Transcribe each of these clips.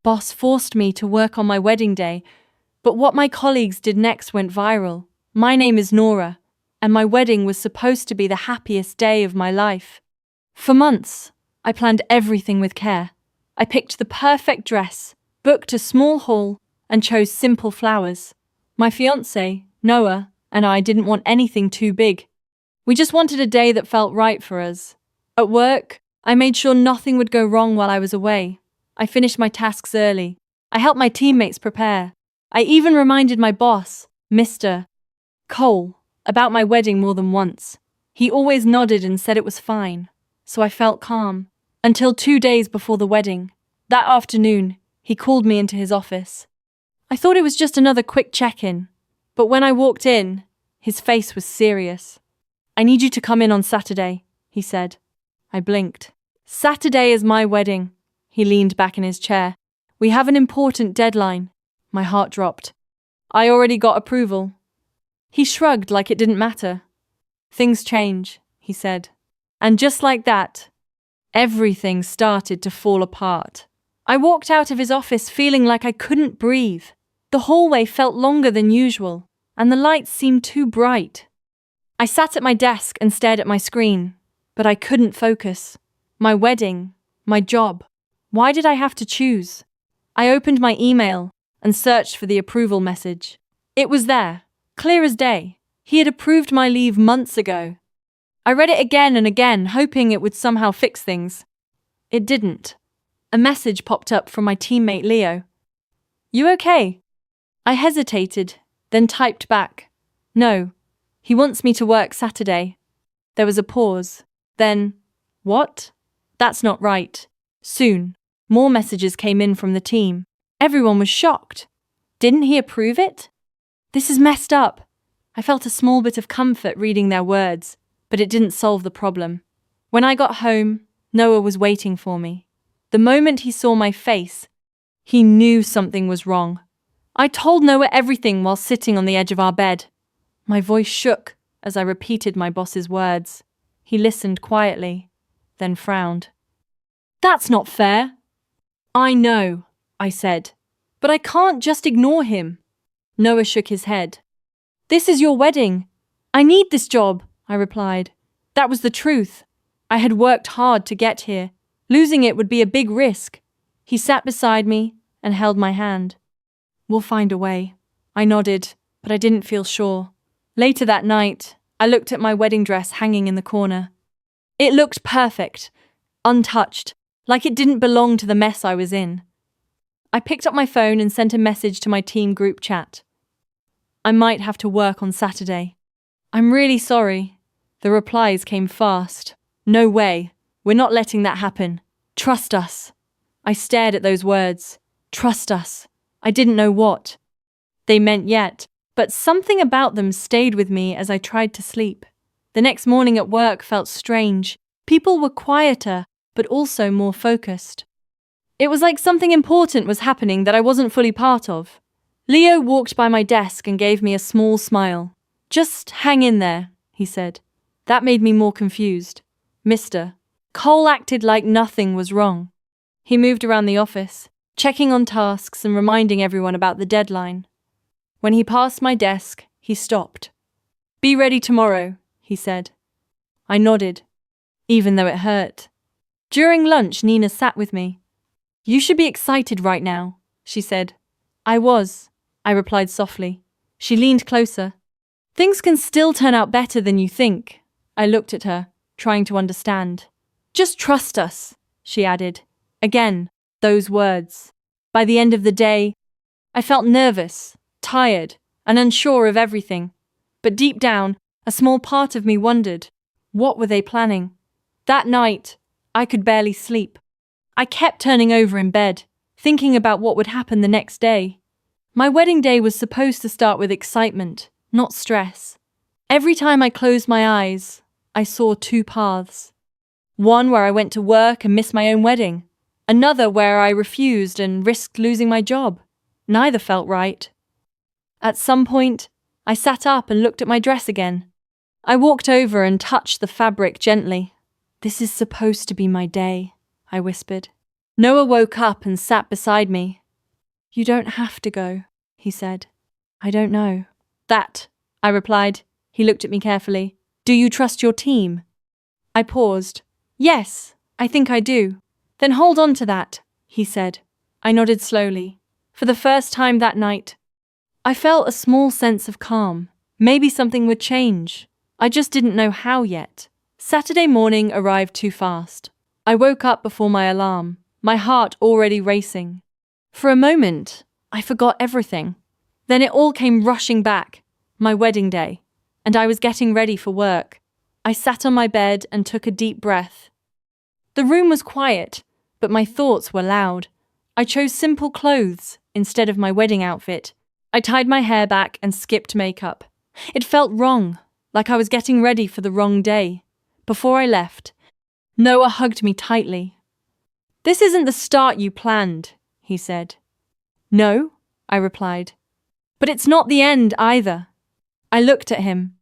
boss forced me to work on my wedding day, but what my colleagues did next went viral. My name is Nora, and my wedding was supposed to be the happiest day of my life. For months, I planned everything with care. I picked the perfect dress, booked a small hall, and chose simple flowers. My fiancé, Noah, and I didn't want anything too big. We just wanted a day that felt right for us. At work, I made sure nothing would go wrong while I was away. I finished my tasks early. I helped my teammates prepare. I even reminded my boss, Mr. Cole, about my wedding more than once. He always nodded and said it was fine, so I felt calm. Until 2 days before the wedding. That afternoon, he called me into his office. I thought it was just another quick check-in, but when I walked in, his face was serious. "I need you to come in on Saturday," he said. I blinked. "Saturday is my wedding." He leaned back in his chair. "We have an important deadline." My heart dropped. "I already got approval." He shrugged like it didn't matter. "Things change," he said. And just like that, everything started to fall apart. I walked out of his office feeling like I couldn't breathe. The hallway felt longer than usual, and the lights seemed too bright. I sat at my desk and stared at my screen, but I couldn't focus. My wedding, my job. Why did I have to choose? I opened my email and searched for the approval message. It was there, clear as day. He had approved my leave months ago. I read it again and again, hoping it would somehow fix things. It didn't. A message popped up from my teammate Leo. "You okay?" I hesitated, then typed back. "No, he wants me to work Saturday." There was a pause. Then, "What? That's not right." Soon, more messages came in from the team. Everyone was shocked. Didn't he approve it? This is messed up. I felt a small bit of comfort reading their words, but it didn't solve the problem. When I got home, Noah was waiting for me. The moment he saw my face, he knew something was wrong. I told Noah everything while sitting on the edge of our bed. My voice shook as I repeated my boss's words. He listened quietly, then frowned. "That's not fair." "I know," I said, "but I can't just ignore him." Noah shook his head. "This is your wedding. I need this job," I replied. That was the truth. I had worked hard to get here. Losing it would be a big risk. He sat beside me and held my hand. "We'll find a way." I nodded, but I didn't feel sure. Later that night, I looked at my wedding dress hanging in the corner. It looked perfect, untouched, like it didn't belong to the mess I was in. I picked up my phone and sent a message to my team group chat. "I might have to work on Saturday. I'm really sorry." The replies came fast. "No way. We're not letting that happen. Trust us." I stared at those words. Trust us. I didn't know what they meant yet, but something about them stayed with me as I tried to sleep. The next morning at work felt strange. People were quieter, but also more focused. It was like something important was happening that I wasn't fully part of. Leo walked by my desk and gave me a small smile. "Just hang in there," he said. That made me more confused. Mr. Cole acted like nothing was wrong. He moved around the office, checking on tasks and reminding everyone about the deadline. When he passed my desk, he stopped. "Be ready tomorrow," he said. I nodded, even though it hurt. During lunch, Nina sat with me. "You should be excited right now," she said. I was, I replied softly. She leaned closer. "Things can still turn out better than you think." I looked at her, trying to understand. "Just trust us," she added. Again, those words. By the end of the day, I felt nervous, tired, and unsure of everything. But deep down, a small part of me wondered, what were they planning? That night, I could barely sleep. I kept turning over in bed, thinking about what would happen the next day. My wedding day was supposed to start with excitement, not stress. Every time I closed my eyes, I saw two paths. One where I went to work and missed my own wedding. Another where I refused and risked losing my job. Neither felt right. At some point, I sat up and looked at my dress again. I walked over and touched the fabric gently. "This is supposed to be my day," I whispered. Noah woke up and sat beside me. "You don't have to go," he said. "I don't know." "That," I replied. He looked at me carefully. "Do you trust your team?" I paused. "Yes, I think I do." "Then hold on to that," he said. I nodded slowly. For the first time that night, I felt a small sense of calm. Maybe something would change. I just didn't know how yet. Saturday morning arrived too fast. I woke up before my alarm, my heart already racing. For a moment, I forgot everything. Then it all came rushing back, my wedding day, and I was getting ready for work. I sat on my bed and took a deep breath. The room was quiet, but my thoughts were loud. I chose simple clothes instead of my wedding outfit. I tied my hair back and skipped makeup. It felt wrong, like I was getting ready for the wrong day. Before I left, Noah hugged me tightly. "This isn't the start you planned," he said. "No," I replied. "But it's not the end either." I looked at him.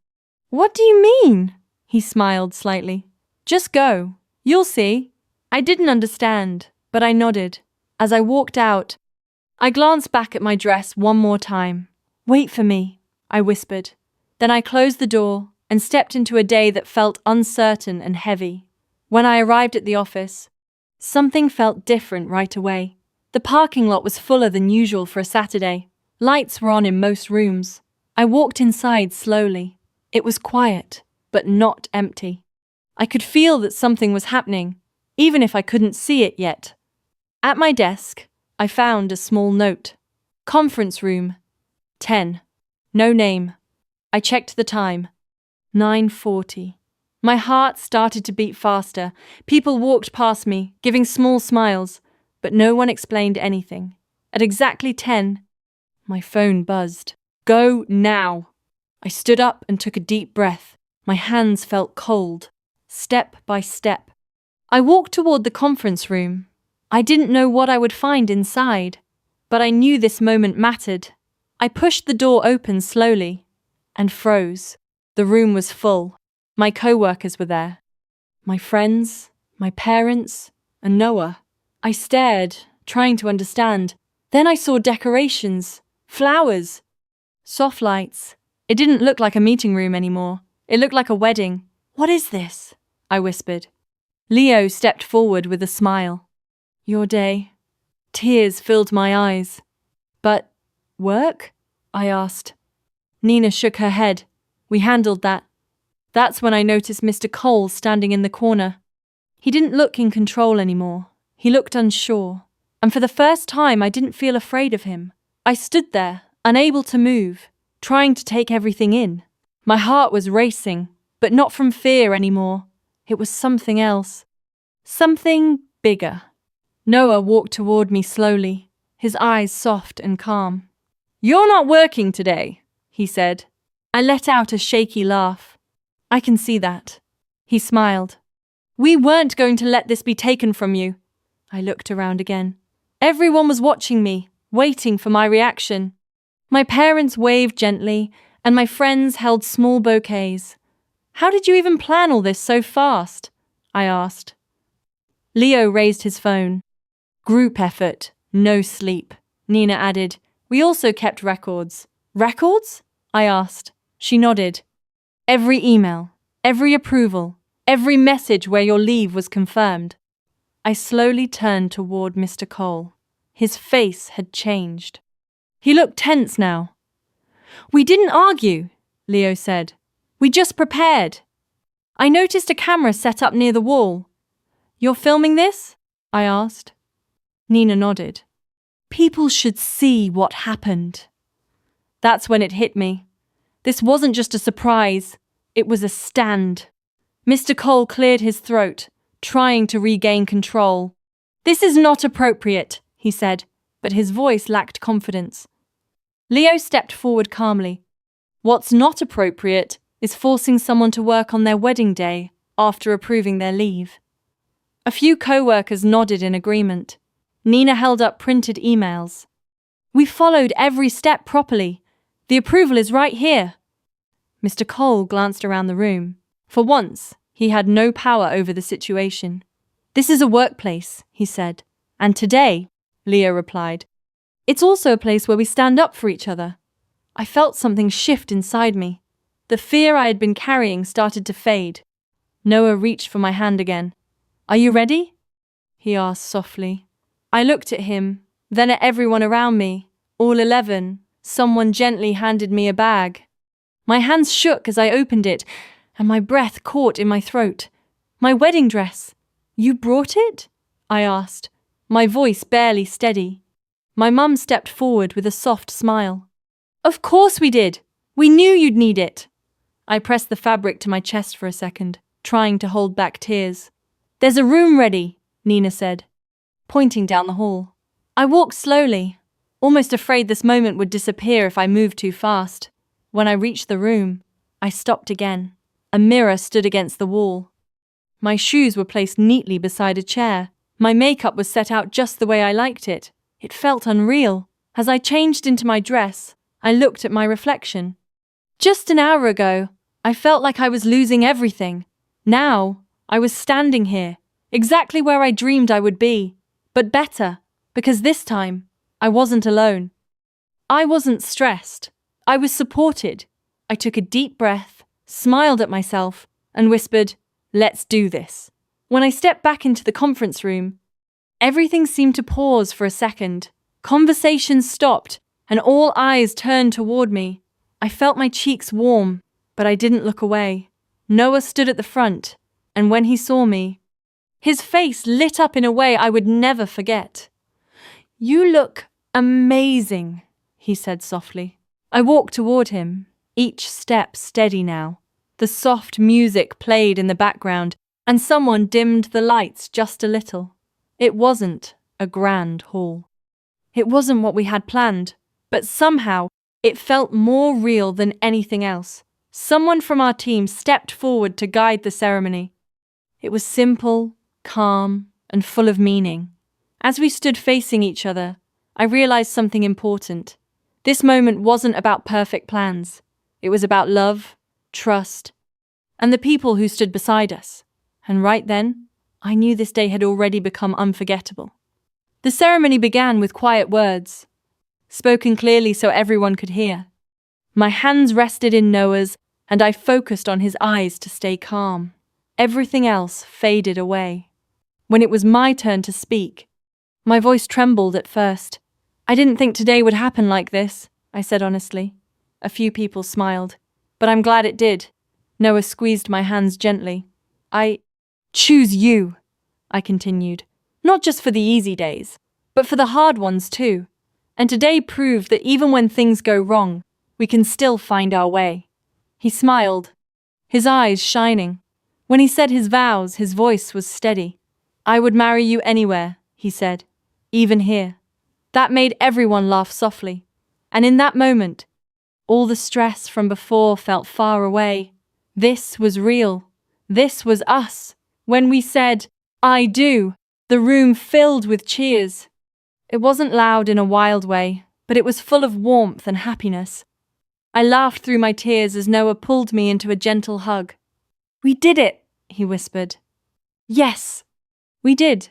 "What do you mean?" He smiled slightly. "Just go. You'll see." I didn't understand, but I nodded. As I walked out, I glanced back at my dress one more time. "Wait for me," I whispered. Then I closed the door and stepped into a day that felt uncertain and heavy. When I arrived at the office, something felt different right away. The parking lot was fuller than usual for a Saturday. Lights were on in most rooms. I walked inside slowly. It was quiet, but not empty. I could feel that something was happening, even if I couldn't see it yet. At my desk, I found a small note. Conference room, 10. No name. I checked the time. 9:40. My heart started to beat faster. People walked past me, giving small smiles, but no one explained anything. At exactly 10, my phone buzzed. "Go now." I stood up and took a deep breath. My hands felt cold. Step by step, I walked toward the conference room. I didn't know what I would find inside, but I knew this moment mattered. I pushed the door open slowly and froze. The room was full. My coworkers were there. My friends, my parents, and Noah. I stared, trying to understand. Then I saw decorations, flowers, soft lights. It didn't look like a meeting room anymore. It looked like a wedding. "What is this?" I whispered. Leo stepped forward with a smile. "Your day." Tears filled my eyes. "But work?" I asked. Nina shook her head. "We handled that." That's when I noticed Mr. Cole standing in the corner. He didn't look in control anymore. He looked unsure. And for the first time, I didn't feel afraid of him. I stood there, unable to move, trying to take everything in. My heart was racing, but not from fear anymore. It was something else. Something bigger. Noah walked toward me slowly, his eyes soft and calm. "You're not working today," he said. I let out a shaky laugh. "I can see that." He smiled. "We weren't going to let this be taken from you." I looked around again. Everyone was watching me, waiting for my reaction. My parents waved gently, and my friends held small bouquets. "How did you even plan all this so fast?" I asked. Leo raised his phone. "Group effort, no sleep," Nina added. "We also kept records." "Records?" I asked. She nodded. "Every email, every approval, every message where your leave was confirmed." I slowly turned toward Mr. Cole. His face had changed. He looked tense now. "We didn't argue," Leo said. "We just prepared. I noticed a camera set up near the wall." "You're filming this?" I asked. Nina nodded. "People should see what happened." That's when it hit me. This wasn't just a surprise, it was a stand. Mr. Cole cleared his throat, trying to regain control. "This is not appropriate," he said, but his voice lacked confidence. Leo stepped forward calmly. "What's not appropriate is forcing someone to work on their wedding day after approving their leave." A few co-workers nodded in agreement. Nina held up printed emails. "We followed every step properly. The approval is right here." Mr. Cole glanced around the room. For once, he had no power over the situation. "This is a workplace," he said, And today, Leo replied, it's also a place where we stand up for each other. I felt something shift inside me. The fear I had been carrying started to fade. Noah reached for my hand again. Are you ready? He asked softly. I looked at him, then at everyone around me. All 11, someone gently handed me a bag. My hands shook as I opened it, and my breath caught in my throat. My wedding dress. You brought it? I asked, my voice barely steady. My mum stepped forward with a soft smile. Of course we did. We knew you'd need it. I pressed the fabric to my chest for a second, trying to hold back tears. There's a room ready, Nina said, pointing down the hall. I walked slowly, almost afraid this moment would disappear if I moved too fast. When I reached the room, I stopped again. A mirror stood against the wall. My shoes were placed neatly beside a chair. My makeup was set out just the way I liked it. It felt unreal. As I changed into my dress, I looked at my reflection. Just an hour ago, I felt like I was losing everything. Now, I was standing here, exactly where I dreamed I would be, but better, because this time, I wasn't alone. I wasn't stressed. I was supported. I took a deep breath, smiled at myself, and whispered, let's do this. When I stepped back into the conference room, everything seemed to pause for a second. Conversations stopped, and all eyes turned toward me. I felt my cheeks warm, but I didn't look away. Noah stood at the front, and when he saw me, his face lit up in a way I would never forget. You look amazing, he said softly. I walked toward him, each step steady now. The soft music played in the background, and someone dimmed the lights just a little. It wasn't a grand hall. It wasn't what we had planned, but somehow it felt more real than anything else. Someone from our team stepped forward to guide the ceremony. It was simple, calm, and full of meaning. As we stood facing each other, I realized something important. This moment wasn't about perfect plans. It was about love, trust, and the people who stood beside us. And right then, I knew this day had already become unforgettable. The ceremony began with quiet words, spoken clearly so everyone could hear. My hands rested in Noah's, and I focused on his eyes to stay calm. Everything else faded away. When it was my turn to speak, my voice trembled at first. I didn't think today would happen like this, I said honestly. A few people smiled, but I'm glad it did. Noah squeezed my hands gently. I choose you, I continued, not just for the easy days, but for the hard ones too. And today proved that even when things go wrong, we can still find our way. He smiled, his eyes shining. When he said his vows, his voice was steady. I would marry you anywhere, he said, even here. That made everyone laugh softly. And in that moment, all the stress from before felt far away. This was real. This was us. When we said, I do, the room filled with cheers. It wasn't loud in a wild way, but it was full of warmth and happiness. I laughed through my tears as Noah pulled me into a gentle hug. We did it, he whispered. Yes, we did.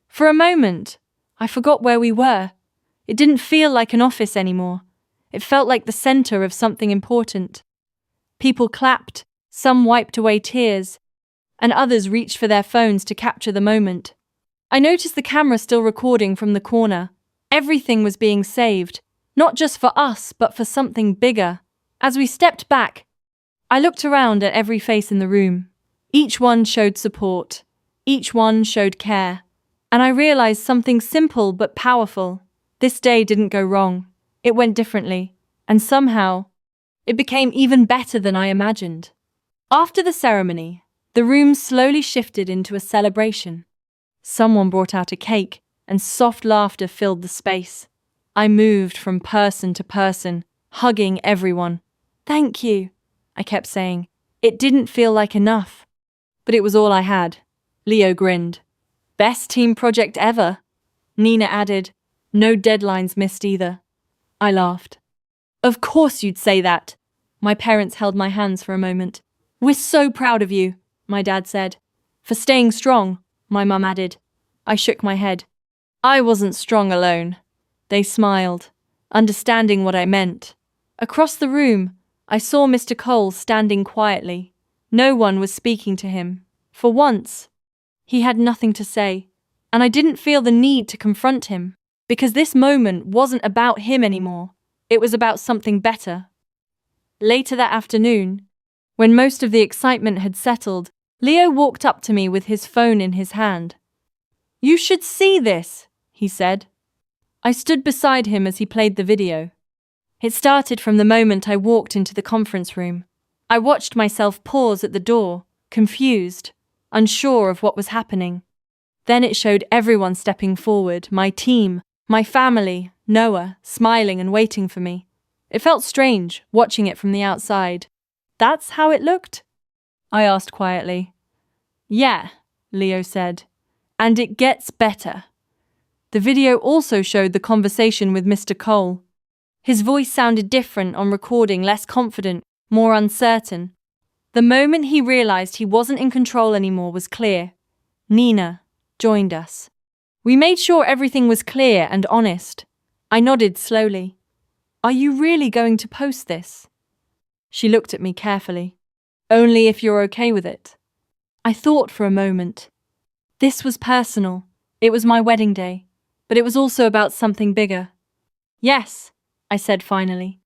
For a moment, I forgot where we were. It didn't feel like an office anymore. It felt like the center of something important. People clapped, some wiped away tears, and others reached for their phones to capture the moment. I noticed the camera still recording from the corner. Everything was being saved, not just for us, but for something bigger. As we stepped back, I looked around at every face in the room. Each one showed support. Each one showed care. And I realized something simple but powerful. This day didn't go wrong. It went differently. And somehow, it became even better than I imagined. After the ceremony, the room slowly shifted into a celebration. Someone brought out a cake, and soft laughter filled the space. I moved from person to person, hugging everyone. Thank you, I kept saying. It didn't feel like enough, but it was all I had. Leo grinned. Best team project ever, Nina added. No deadlines missed either. I laughed. Of course you'd say that. My parents held my hands for a moment. We're so proud of you, my dad said. For staying strong, my mum added. I shook my head. I wasn't strong alone. They smiled, understanding what I meant. Across the room, I saw Mr. Cole standing quietly. No one was speaking to him. For once, he had nothing to say, and I didn't feel the need to confront him, because this moment wasn't about him anymore. It was about something better. Later that afternoon, when most of the excitement had settled, Leo walked up to me with his phone in his hand. "You should see this," he said. I stood beside him as he played the video. It started from the moment I walked into the conference room. I watched myself pause at the door, confused, unsure of what was happening. Then it showed everyone stepping forward, my team, my family, Noah, smiling and waiting for me. It felt strange, watching it from the outside. "That's how it looked?" I asked quietly. "Yeah," Leo said. "And it gets better." The video also showed the conversation with Mr. Cole. His voice sounded different on recording, less confident, more uncertain. The moment he realized he wasn't in control anymore was clear. Nina joined us. We made sure everything was clear and honest. I nodded slowly. "Are you really going to post this?" She looked at me carefully. "Only if you're okay with it." I thought for a moment. This was personal. It was my wedding day, but it was also about something bigger. "Yes," I said finally.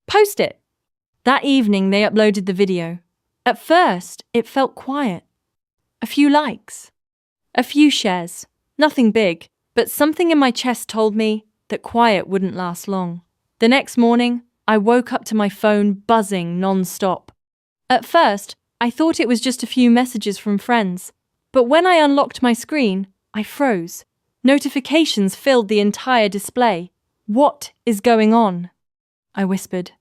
"Post it." That evening they uploaded the video. At first, it felt quiet. A few likes. A few shares. Nothing big, but something in my chest told me that quiet wouldn't last long. The next morning, I woke up to my phone buzzing non-stop. At first, I thought it was just a few messages from friends, but when I unlocked my screen, I froze. Notifications filled the entire display. "What is going on?" I whispered.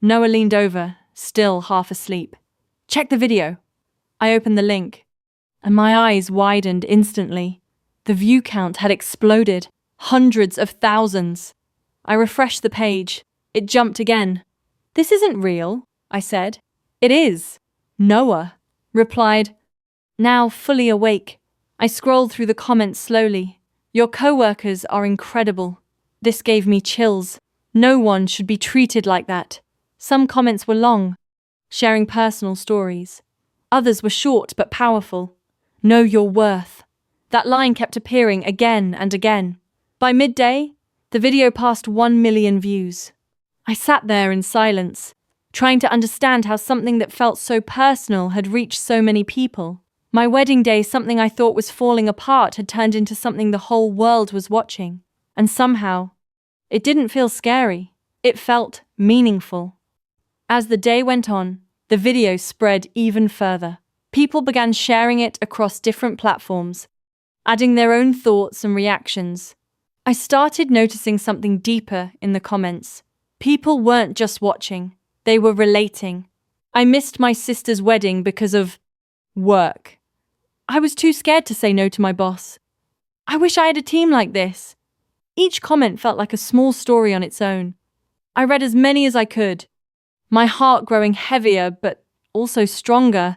Noah leaned over, still half asleep. "Check the video." I opened the link, and my eyes widened instantly. The view count had exploded. Hundreds of thousands. I refreshed the page. It jumped again. "This isn't real," I said. "It is," Noah replied. Now fully awake, I scrolled through the comments slowly. "Your coworkers are incredible." This gave me chills. No one should be treated like that. Some comments were long, sharing personal stories. Others were short but powerful. "Know your worth." That line kept appearing again and again. By midday, the video passed 1 million views. I sat there in silence, trying to understand how something that felt so personal had reached so many people. My wedding day, something I thought was falling apart, had turned into something the whole world was watching. And somehow, it didn't feel scary. It felt meaningful. As the day went on, the video spread even further. People began sharing it across different platforms, adding their own thoughts and reactions. I started noticing something deeper in the comments. People weren't just watching, they were relating. I missed my sister's wedding because of work. I was too scared to say no to my boss. I wish I had a team like this. Each comment felt like a small story on its own. I read as many as I could, my heart growing heavier but also stronger.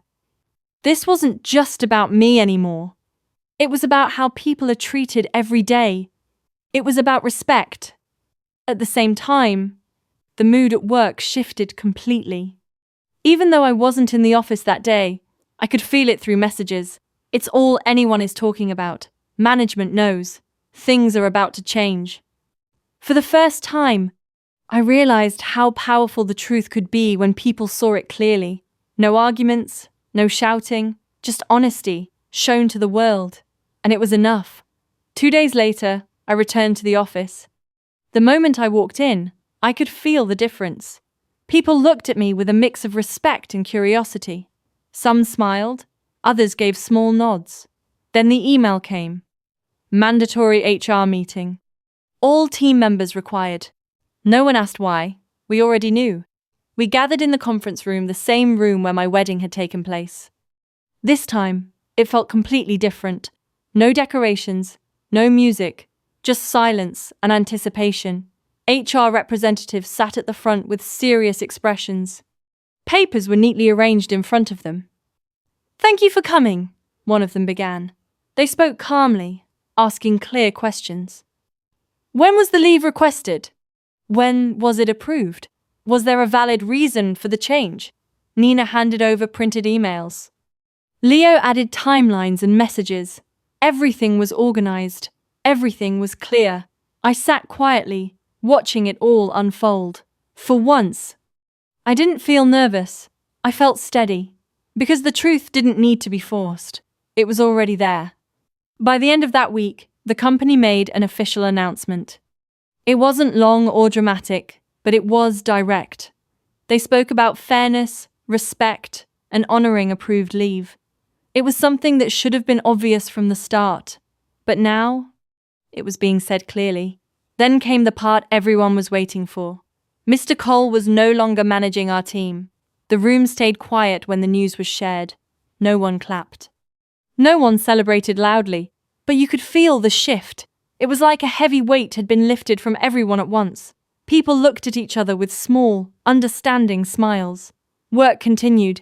This wasn't just about me anymore. It was about how people are treated every day. It was about respect. At the same time, the mood at work shifted completely. Even though I wasn't in the office that day, I could feel it through messages. It's all anyone is talking about. Management knows. Things are about to change. For the first time, I realized how powerful the truth could be when people saw it clearly. No arguments, no shouting, just honesty shown to the world. And it was enough. 2 days later, I returned to the office. The moment I walked in, I could feel the difference. People looked at me with a mix of respect and curiosity. Some smiled, others gave small nods. Then the email came. Mandatory HR meeting. All team members required. No one asked why. We already knew. We gathered in the conference room, the same room where my wedding had taken place. This time, it felt completely different. No decorations, no music, just silence and anticipation. HR representatives sat at the front with serious expressions. Papers were neatly arranged in front of them. "Thank you for coming," one of them began. They spoke calmly, asking clear questions. When was the leave requested? When was it approved? Was there a valid reason for the change? Nina handed over printed emails. Leo added timelines and messages. Everything was organized. Everything was clear. I sat quietly, watching it all unfold. For once, I didn't feel nervous. I felt steady. Because the truth didn't need to be forced. It was already there. By the end of that week, the company made an official announcement. It wasn't long or dramatic, but it was direct. They spoke about fairness, respect, and honoring approved leave. It was something that should have been obvious from the start, but now it was being said clearly. Then came the part everyone was waiting for. Mr. Cole was no longer managing our team. The room stayed quiet when the news was shared. No one clapped. No one celebrated loudly, but you could feel the shift. It was like a heavy weight had been lifted from everyone at once. People looked at each other with small, understanding smiles. Work continued,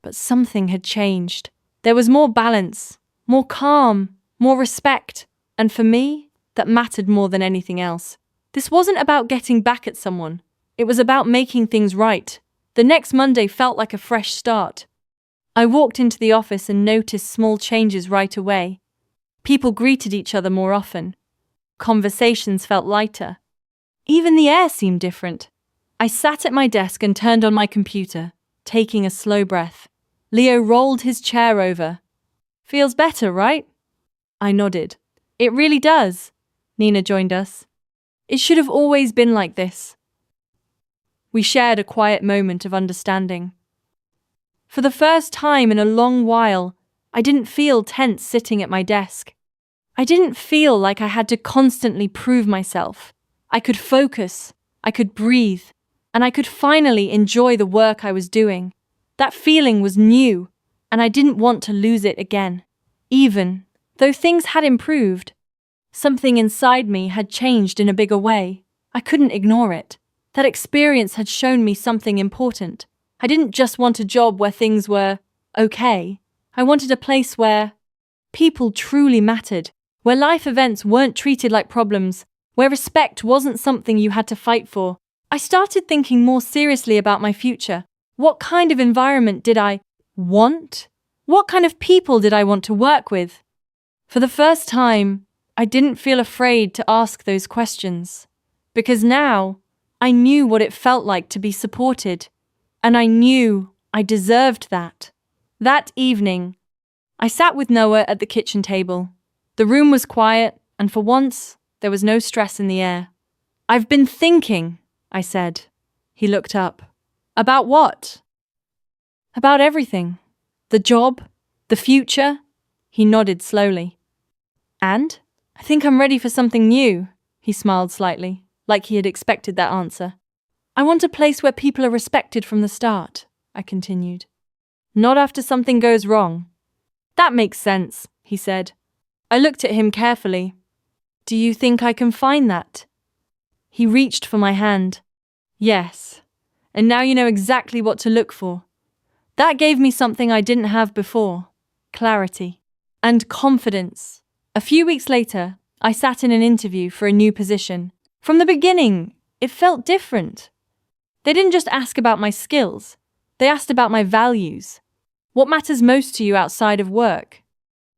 but something had changed. There was more balance, more calm, more respect, and for me, that mattered more than anything else. This wasn't about getting back at someone. It was about making things right. The next Monday felt like a fresh start. I walked into the office and noticed small changes right away. People greeted each other more often. Conversations felt lighter. Even the air seemed different. I sat at my desk and turned on my computer, taking a slow breath. Leo rolled his chair over. Feels better, right? I nodded. It really does. Nina joined us. It should have always been like this. We shared a quiet moment of understanding. For the first time in a long while, I didn't feel tense sitting at my desk. I didn't feel like I had to constantly prove myself. I could focus, I could breathe, and I could finally enjoy the work I was doing. That feeling was new, and I didn't want to lose it again. Even though things had improved, something inside me had changed in a bigger way. I couldn't ignore it. That experience had shown me something important. I didn't just want a job where things were okay. I wanted a place where people truly mattered, where life events weren't treated like problems, where respect wasn't something you had to fight for. I started thinking more seriously about my future. What kind of environment did I want? What kind of people did I want to work with? For the first time, I didn't feel afraid to ask those questions, because now I knew what it felt like to be supported, and I knew I deserved that. That evening, I sat with Noah at the kitchen table. The room was quiet, and for once, there was no stress in the air. "I've been thinking," I said. He looked up. "About what?" "About everything. The job, the future." He nodded slowly. "And? I think I'm ready for something new." He smiled slightly, like he had expected that answer. "I want a place where people are respected from the start," I continued. "Not after something goes wrong." "That makes sense," he said. I looked at him carefully. "Do you think I can find that?" He reached for my hand. "Yes. And now you know exactly what to look for." That gave me something I didn't have before: clarity and confidence. A few weeks later, I sat in an interview for a new position. From the beginning, it felt different. They didn't just ask about my skills, they asked about my values. "What matters most to you outside of work?"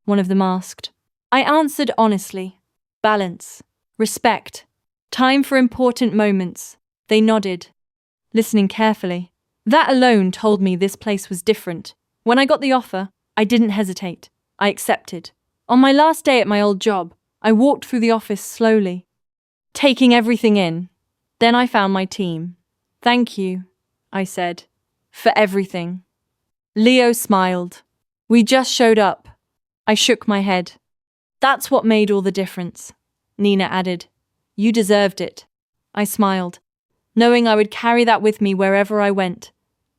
one of them asked. I answered honestly. Balance, respect, time for important moments. They nodded, listening carefully. That alone told me this place was different. When I got the offer, I didn't hesitate. I accepted. On my last day at my old job, I walked through the office slowly, taking everything in. Then I found my team. "Thank you," I said, "for everything." Leo smiled. "We just showed up." I shook my head. "That's what made all the difference," Nina added. "You deserved it." I smiled, knowing I would carry that with me wherever I went.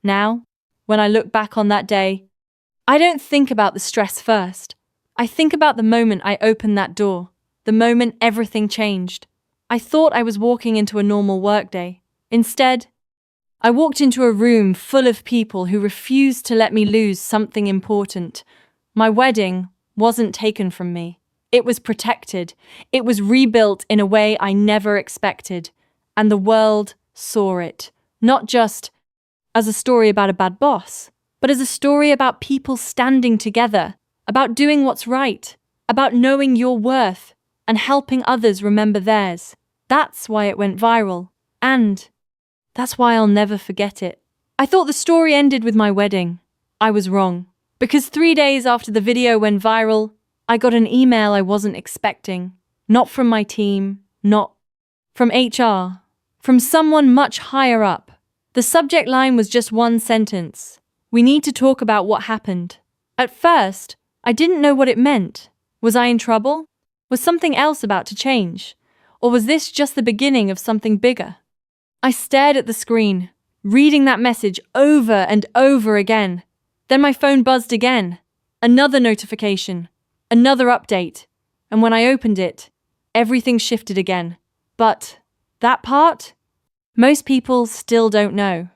Now, when I look back on that day, I don't think about the stress first. I think about the moment I opened that door, the moment everything changed. I thought I was walking into a normal workday. Instead, I walked into a room full of people who refused to let me lose something important. My wedding wasn't taken from me. It was protected. It was rebuilt in a way I never expected. And the world saw it. Not just as a story about a bad boss, but as a story about people standing together, about doing what's right, about knowing your worth, and helping others remember theirs. That's why it went viral. And that's why I'll never forget it. I thought the story ended with my wedding. I was wrong. Because 3 days after the video went viral, I got an email I wasn't expecting. Not from my team, not from HR, from someone much higher up. The subject line was just one sentence. We need to talk about what happened. At first, I didn't know what it meant. Was I in trouble? Was something else about to change? Or was this just the beginning of something bigger? I stared at the screen, reading that message over and over again. Then my phone buzzed again. Another notification. Another update. And when I opened it, everything shifted again. But that part? Most people still don't know.